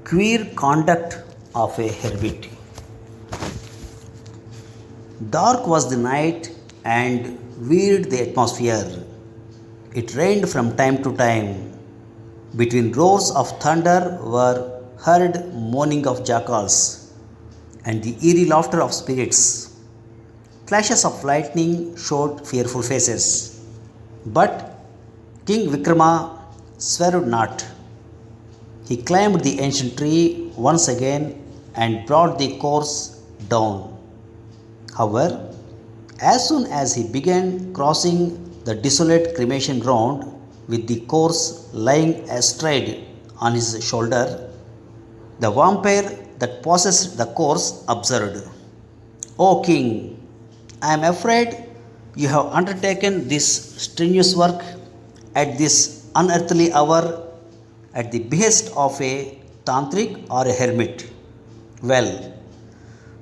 Queer conduct of a hermit. Dark was the night and weird the atmosphere. It rained from time to time. Between roars of thunder were heard moaning of jackals and the eerie laughter of spirits. Flashes of lightning showed fearful faces. But King Vikrama swerved not. He climbed the ancient tree once again and brought the course down. However, as soon as he began crossing the desolate cremation ground with the corpse lying astride on his shoulder, the vampire that possessed the corpse observed, O king, I am afraid you have undertaken this strenuous work at this unearthly hour at the behest of a tantric or a hermit. Well,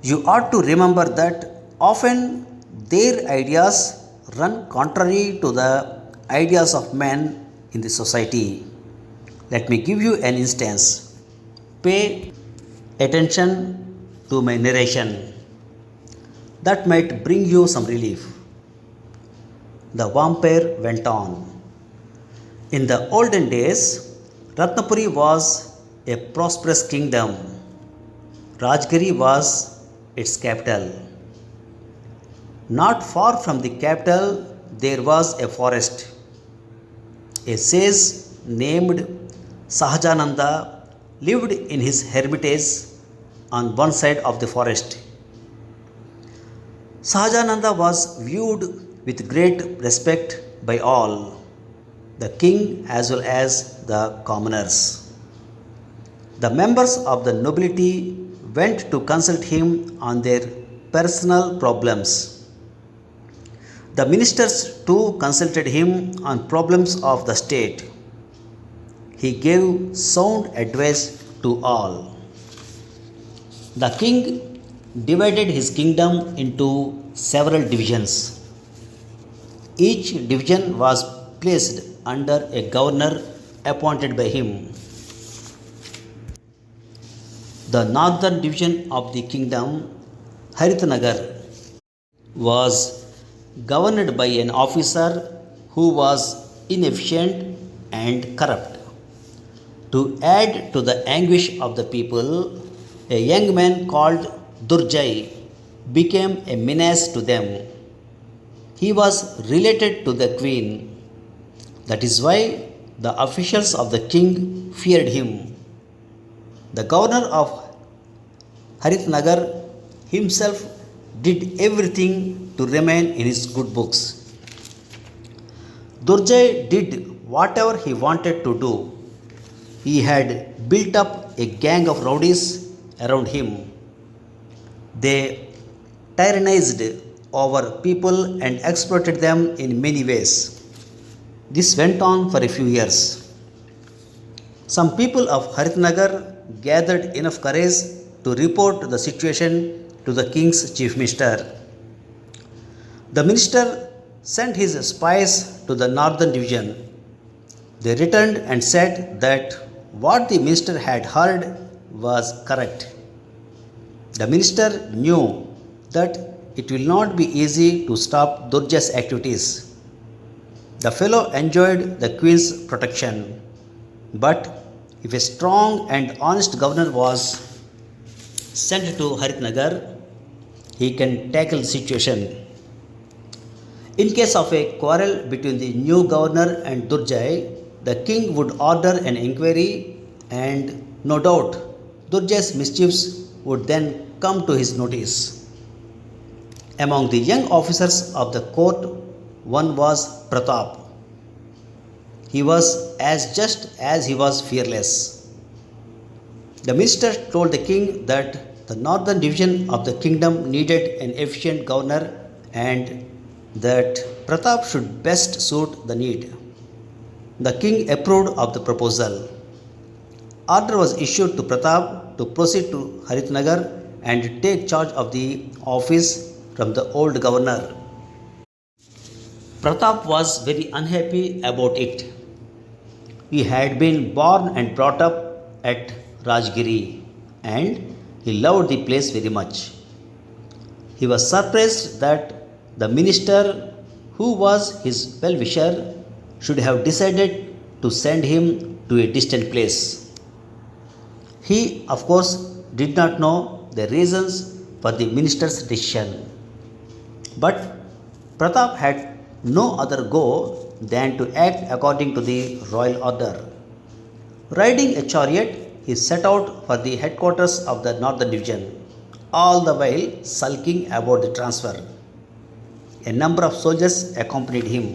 you ought to remember that often their ideas run contrary to the ideas of men in the society. Let me give you an instance. Pay attention to my narration. That might bring you some relief. The vampire went on. In the olden days, Ratnapuri was a prosperous kingdom. Rajgiri was its capital. Not far from the capital, there was a forest. A sage named Sahajananda lived in his hermitage on one side of the forest. Sahajananda was viewed with great respect by all, the king as well as the commoners. The members of the nobility went to consult him on their personal problems. The ministers too consulted him on problems of the state. He gave sound advice to all. The king divided his kingdom into several divisions. Each division was placed under a governor appointed by him. The northern division of the kingdom, Haritnagar, was governed by an officer who was inefficient and corrupt. To add to the anguish of the people, a young man called Durjai became a menace to them. He was related to the queen. That is why the officials of the king feared him. The governor of Haritnagar himself did everything to remain in his good books. Durjai did whatever he wanted to do. He had built up a gang of rowdies around him. They tyrannized over people and exploited them in many ways. This went on for a few years. Some people of Haritnagar gathered enough courage to report the situation to the king's chief minister. The minister sent his spies to the northern division. They returned and said that what the minister had heard was correct. The minister knew that it will not be easy to stop Durjai's activities. The fellow enjoyed the queen's protection, but if a strong and honest governor was sent to Haritnagar, he can tackle the situation. In case of a quarrel between the new governor and Durjai, the king would order an inquiry, and no doubt Durjai's mischiefs would then come to his notice. Among the young officers of the court, one was Pratap. He was as just as he was fearless. The minister told the king that the northern division of the kingdom needed an efficient governor and that Pratap should best suit the need. The king approved of the proposal. Order was issued to Pratap to proceed to Haritnagar and take charge of the office from the old governor. Pratap was very unhappy about it. He had been born and brought up at Rajgiri, and he loved the place very much. He was surprised that the minister, who was his well wisher, should have decided to send him to a distant place. He, of course, did not know the reasons for the minister's decision. But Pratap had no other goal than to act according to the royal order. Riding a chariot, he set out for the headquarters of the northern division, all the while sulking about the transfer. A number of soldiers accompanied him.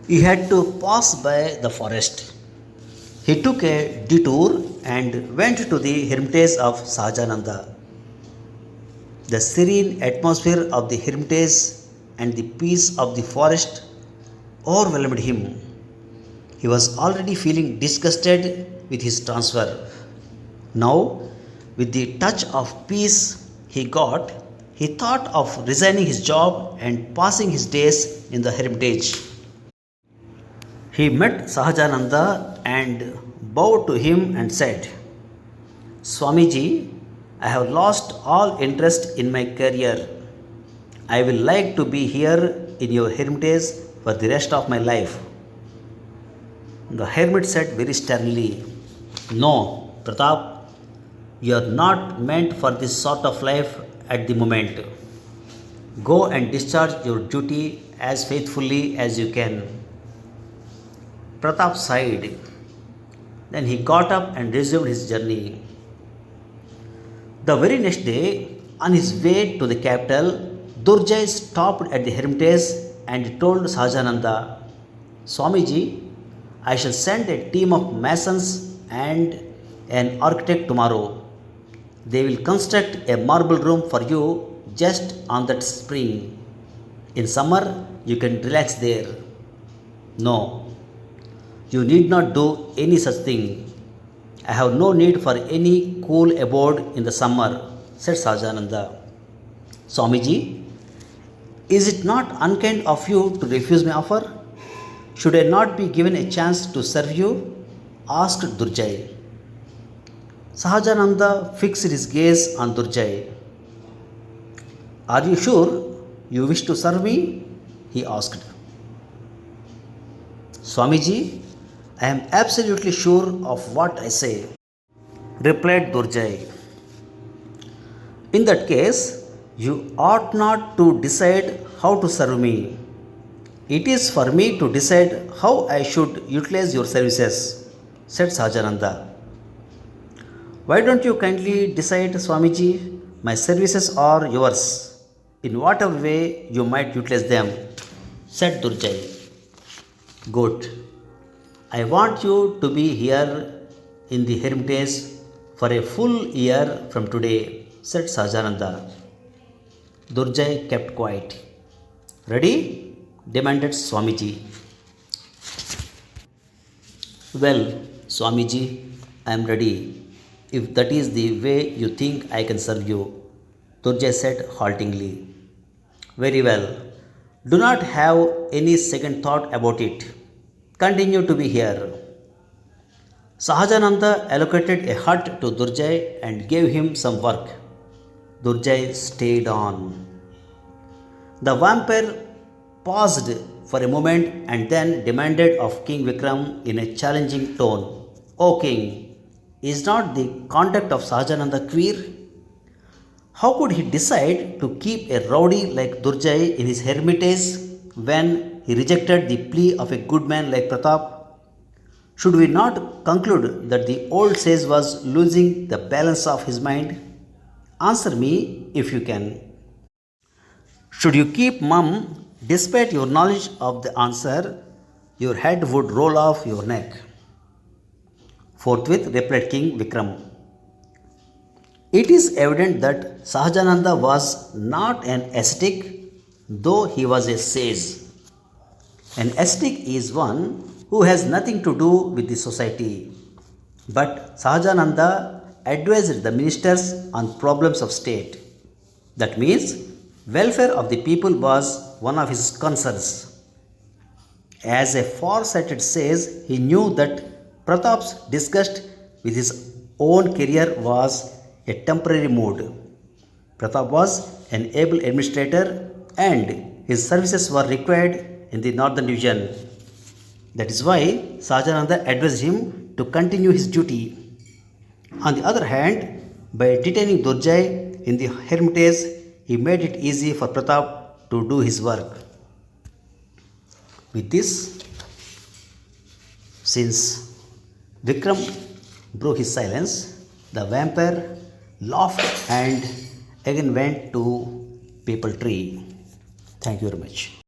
He had to pass by the forest. He took a detour and went to the hermitage of Sahajananda. The serene atmosphere of the hermitage and the peace of the forest overwhelmed him. He was already feeling disgusted with his transfer. Now, with the touch of peace he got, he thought of resigning his job and passing his days in the hermitage. He met Sahajananda and bowed to him and said, Swamiji, I have lost all interest in my career. I will like to be here in your hermitage for the rest of my life. The hermit said very sternly, No, Pratap, you are not meant for this sort of life at the moment. Go and discharge your duty as faithfully as you can. Pratap sighed. Then he got up and resumed his journey. The very next day, on his way to the capital, Durjai stopped at the hermitage and told Sahajananda, Swamiji, I shall send a team of masons and an architect tomorrow. They will construct a marble room for you just on that spring. In summer, you can relax there. No, you need not do any such thing. I have no need for any cool abode in the summer, said Sahajananda. Swamiji, is it not unkind of you to refuse my offer? Should I not be given a chance to serve you? Asked Durjai. Sahajananda fixed his gaze on Durjai. Are you sure you wish to serve me? He asked. Swamiji, I am absolutely sure of what I say, replied Durjai. In that case, you ought not to decide how to serve me. It is for me to decide how I should utilize your services, said Sahajananda. Why don't you kindly decide, Swamiji? My services are yours, in whatever way you might utilize them, said Durjai. Good. I want you to be here in the hermitage for a full year from today, said Sahajananda. Durjai kept quiet. Ready? Demanded Swamiji. Well, Swamiji, I am ready, if that is the way you think I can serve you, Durjai said haltingly. Very well. Do not have any second thought about it. Continue to be here. Sahajananda allocated a hut to Durjai and gave him some work. Durjai stayed on. The vampire paused for a moment and then demanded of King Vikram in a challenging tone, O King, is not the conduct of Sahajananda queer? How could he decide to keep a rowdy like Durjai in his hermitage when he rejected the plea of a good man like Pratap? Should we not conclude that the old sage was losing the balance of his mind? Answer me if you can. Should you keep mum despite your knowledge of the answer, your head would roll off your neck. Forthwith replied King Vikram. It is evident that Sahajananda was not an ascetic, though he was a sage. An ascetic is one who has nothing to do with the society. But Sahajananda advised the ministers on problems of state. That means, welfare of the people was one of his concerns. As a far-sighted sage, he knew that Pratap's disgust with his own career was a temporary mood. Pratap was an able administrator and his services were required in the northern division. That is why Sajananda advised him to continue his duty. On the other hand, by detaining Durjai in the hermitage, he made it easy for Pratap to do his work. With this, since Vikram broke his silence, the vampire laughed and again went to People Tree. Thank you very much.